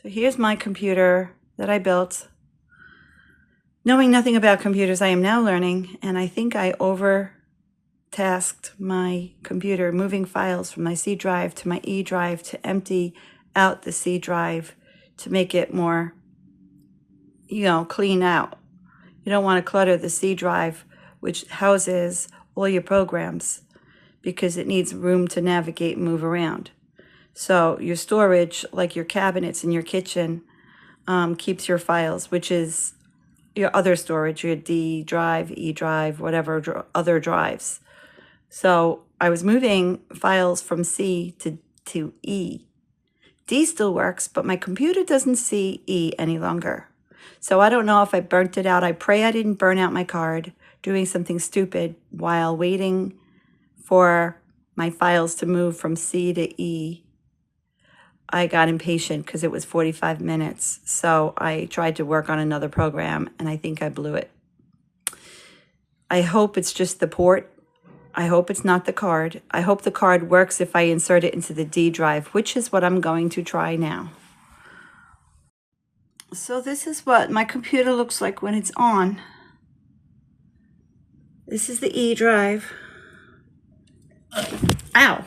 So here's my computer that I built. Knowing nothing about computers, I am now learning, and I think I overtasked my computer, moving files from my C drive to my E drive to empty out the C drive to make it more, clean out. You don't want to clutter the C drive, which houses all your programs, because it needs room to navigate and move around. So your storage, like your cabinets in your kitchen, keeps your files, which is your other storage, your D drive, E drive, whatever other drives. So I was moving files from C to E. D still works, but my computer doesn't see E any longer. So I don't know if I burnt it out. I pray I didn't burn out my card doing something stupid while waiting for my files to move from C to E. I got impatient because it was 45 minutes. So I tried to work on another program, and I think I blew it. I hope it's just the port. I hope it's not the card. I hope the card works if I insert it into the D drive, which is what I'm going to try now. So this is what my computer looks like when it's on. This is the E drive. Ow!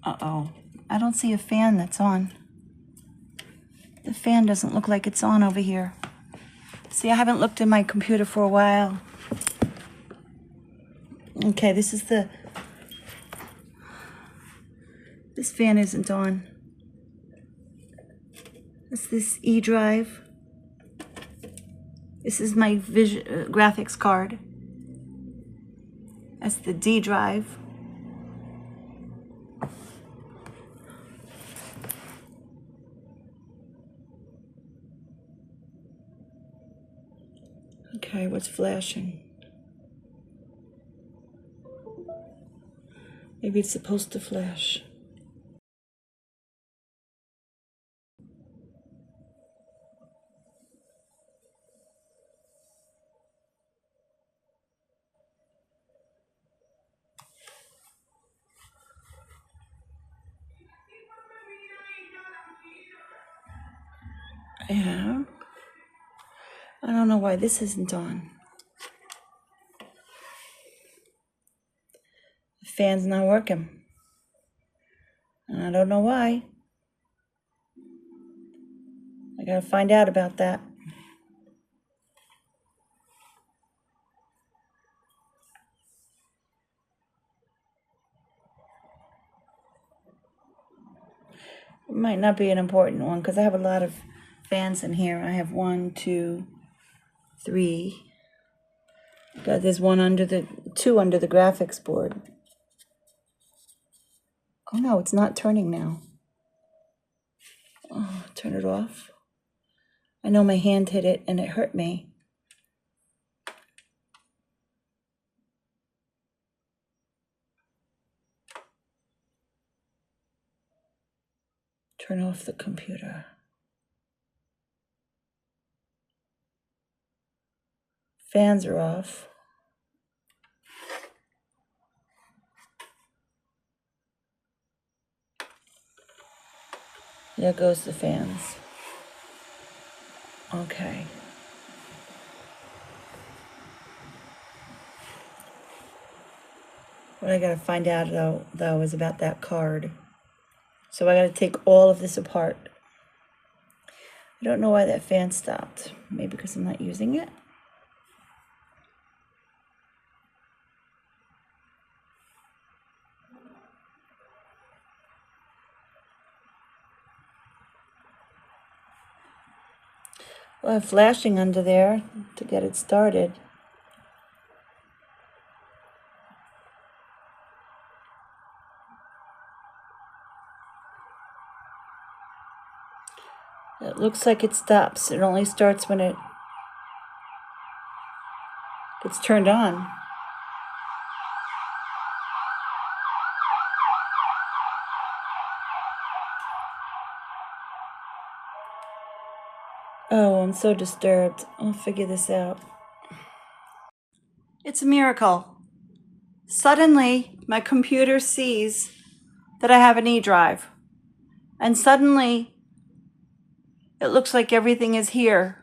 Uh-oh. I don't see a fan that's on. The fan doesn't look like it's on over here. See, I haven't looked at my computer for a while. Okay, this fan isn't on. That's this E drive. This is my graphics card. That's the D drive. Okay, what's flashing? Maybe it's supposed to flash. Yeah. I don't know why this isn't on. The fan's not working. And I don't know why. I gotta find out about that. It might not be an important one because I have a lot of fans in here. I have 1, 2, 3. There's two under the graphics board. Oh no, it's not turning now. Oh, turn it off. I know my hand hit it and it hurt me. Turn off the computer. Fans are off. There goes the fans. Okay. What I gotta find out though is about that card. So I gotta take all of this apart. I don't know why that fan stopped. Maybe because I'm not using it. Well, I have flashing under there to get it started. It looks like it stops. It only starts when it gets turned on. Oh, I'm so disturbed. I'll figure this out. It's a miracle. suddenly my computer sees that I have an E drive. And suddenly it looks like everything is here.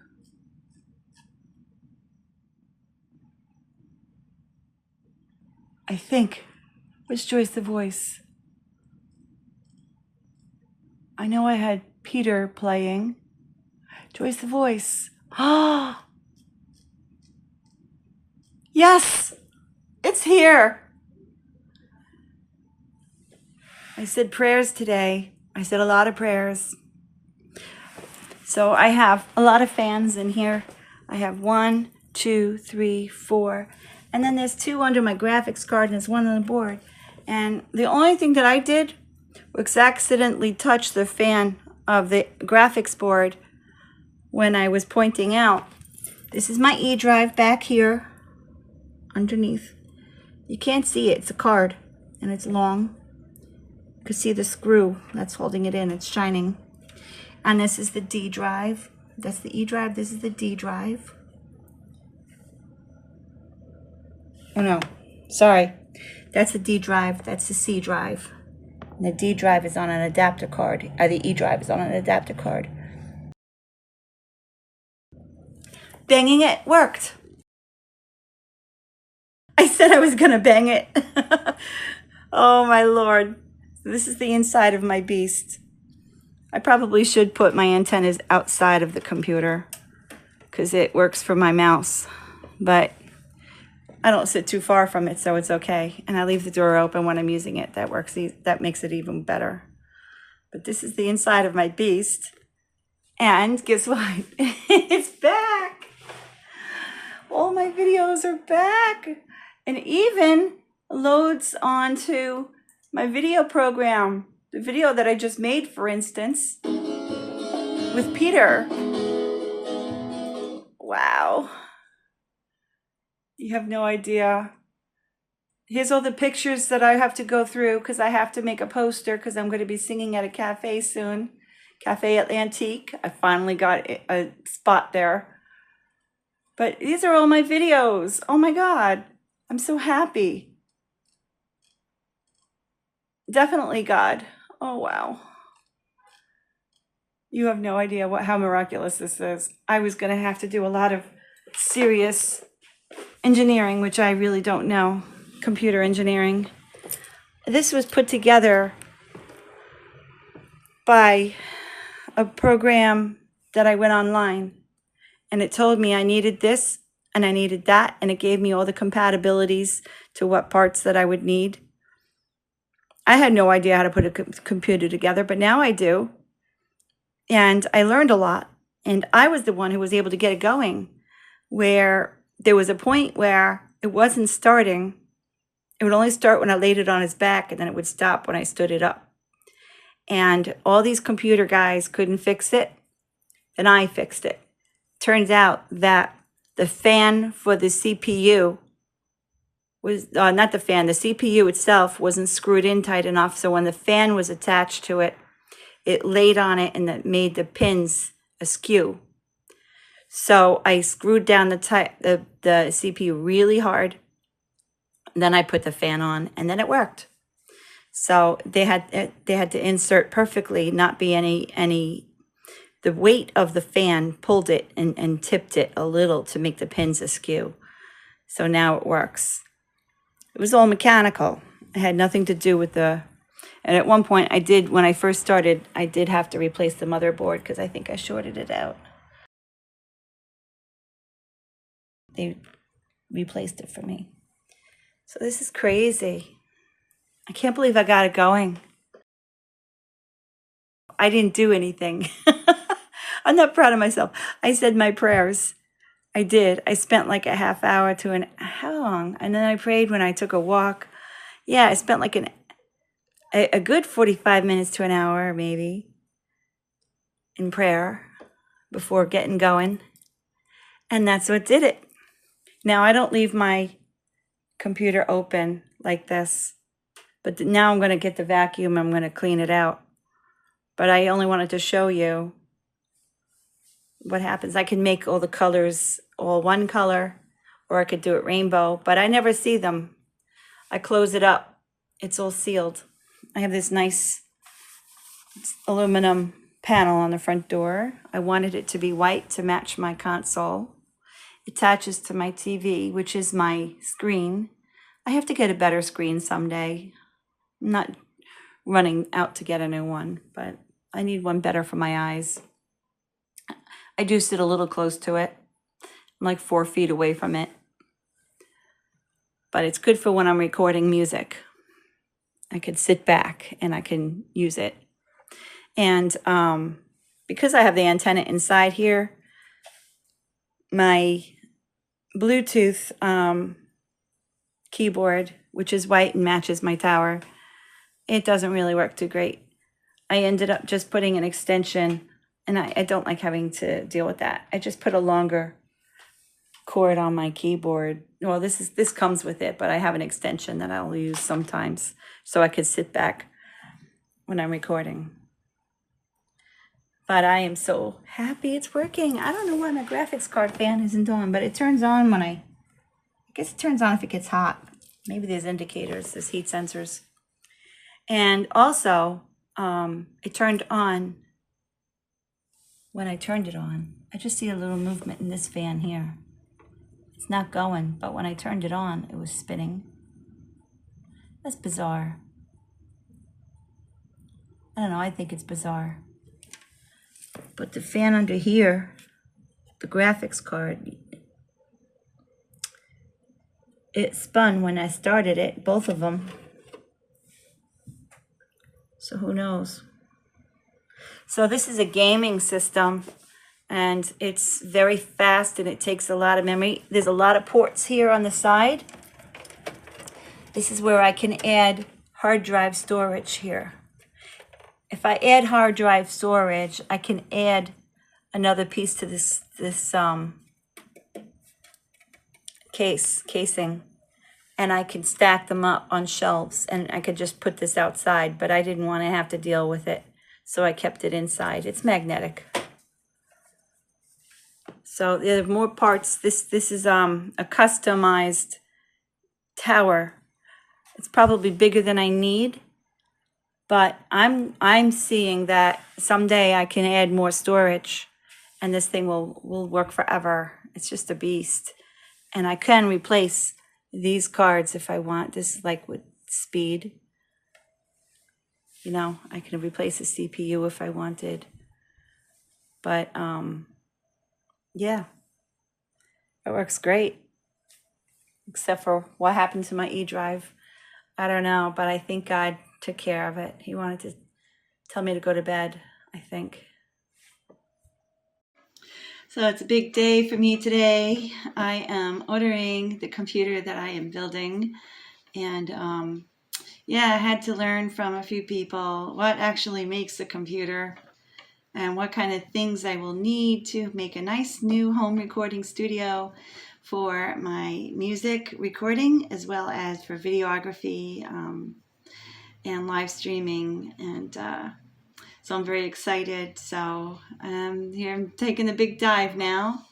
I think. Where's Joyce the voice? I know I had Peter playing. Joyce the voice. Ah, yes, it's here. I said prayers today. I said a lot of prayers. So I have a lot of fans in here. I have 1, 2, 3, 4. And then there's 2 under my graphics card and there's 1 on the board. And the only thing that I did was accidentally touch the fan of the graphics board when I was pointing out. This is my E drive back here underneath. You can't see it, it's a card and it's long. You can see the screw that's holding it in, it's shining. And this is the D drive. That's the E drive, this is the D drive. Oh no, sorry. That's the D drive, that's the C drive. And the D drive is on an adapter card. The E drive is on an adapter card. Banging it worked. I said I was gonna bang it. Oh my Lord. This is the inside of my beast. I probably should put my antennas outside of the computer because it works for my mouse, but I don't sit too far from it, so it's okay. And I leave the door open when I'm using it. That makes it even better. But this is the inside of my beast. And guess what? It's back. All my videos are back. And even loads onto my video program. The video that I just made, for instance, with Peter. Wow. You have no idea. Here's all the pictures that I have to go through because I have to make a poster because I'm going to be singing at a cafe soon. Cafe Atlantique. I finally got a spot there. But these are all my videos. Oh my God. I'm so happy. Definitely God. Oh, wow. You have no idea how miraculous this is. I was going to have to do a lot of serious engineering, which I really don't know, computer engineering. This was put together by a program that I went online, and it told me I needed this and I needed that, and it gave me all the compatibilities to what parts that I would need. I had no idea how to put a computer together, but now I do. And I learned a lot. And I was the one who was able to get it going, where there was a point where it wasn't starting. It would only start when I laid it on his back, and then it would stop when I stood it up. And all these computer guys couldn't fix it. Then I fixed it. Turns out that the fan for the CPU was, not the fan, the CPU itself wasn't screwed in tight enough. So when the fan was attached to it, it laid on it and that made the pins askew. So I screwed down the CPU really hard. Then I put the fan on and then it worked. So they had to insert perfectly, not be the weight of the fan pulled it and tipped it a little to make the pins askew. So now it works. It was all mechanical. It had nothing to do with and at one point when I first started, I did have to replace the motherboard because I think I shorted it out. They replaced it for me. So this is crazy. I can't believe I got it going. I didn't do anything. I'm not proud of myself. I said my prayers. I did. I spent like a half hour to how long? And then I prayed when I took a walk. Yeah, I spent like a good 45 minutes to an hour maybe in prayer before getting going. And that's what did it. Now I don't leave my computer open like this, but now I'm going to get the vacuum. I'm going to clean it out. But I only wanted to show you what happens. I can make all the colors all one color, or I could do it rainbow, but I never see them. I close it up. It's all sealed. I have this nice aluminum panel on the front door. I wanted it to be white to match my console. It attaches to my TV, which is my screen. I have to get a better screen someday. I'm not running out to get a new one, but I need one better for my eyes. I do sit a little close to it. I'm like 4 feet away from it. But it's good for when I'm recording music. I could sit back and I can use it. And because I have the antenna inside here, my Bluetooth keyboard, which is white and matches my tower, it doesn't really work too great. I ended up just putting an extension, and I don't like having to deal with that. I just put a longer cord on my keyboard. Well, this comes with it, but I have an extension that I'll use sometimes so I could sit back when I'm recording. But I am so happy it's working. I don't know why my graphics card fan isn't on, but it turns on when I guess it turns on if it gets hot. Maybe there's indicators, there's heat sensors. And also, it turned on when I turned it on. I just see a little movement in this fan here. It's not going, but when I turned it on, it was spinning. That's bizarre. I don't know, I think it's bizarre. But the fan under here, the graphics card, it spun when I started it, both of them. So who knows? So this is a gaming system, and it's very fast and it takes a lot of memory. There's a lot of ports here on the side. This is where I can add hard drive storage here. If I add hard drive storage, I can add another piece to this casing, and I can stack them up on shelves, and I could just put this outside, but I didn't want to have to deal with it, so I kept it inside. It's magnetic. So there are more parts. This is a customized tower. It's probably bigger than I need, but I'm seeing that someday I can add more storage, and this thing will work forever. It's just a beast. And I can replace these cards if I want. This is like with speed. You know, I can replace the CPU if I wanted. But yeah, it works great. Except for what happened to my E drive. I don't know, but I think God took care of it. He wanted to tell me to go to bed, I think. So it's a big day for me today. I am ordering the computer that I am building. And yeah, I had to learn from a few people what actually makes a computer and what kind of things I will need to make a nice new home recording studio for my music recording, as well as for videography and live streaming. And so I'm very excited. So here I'm taking the big dive now.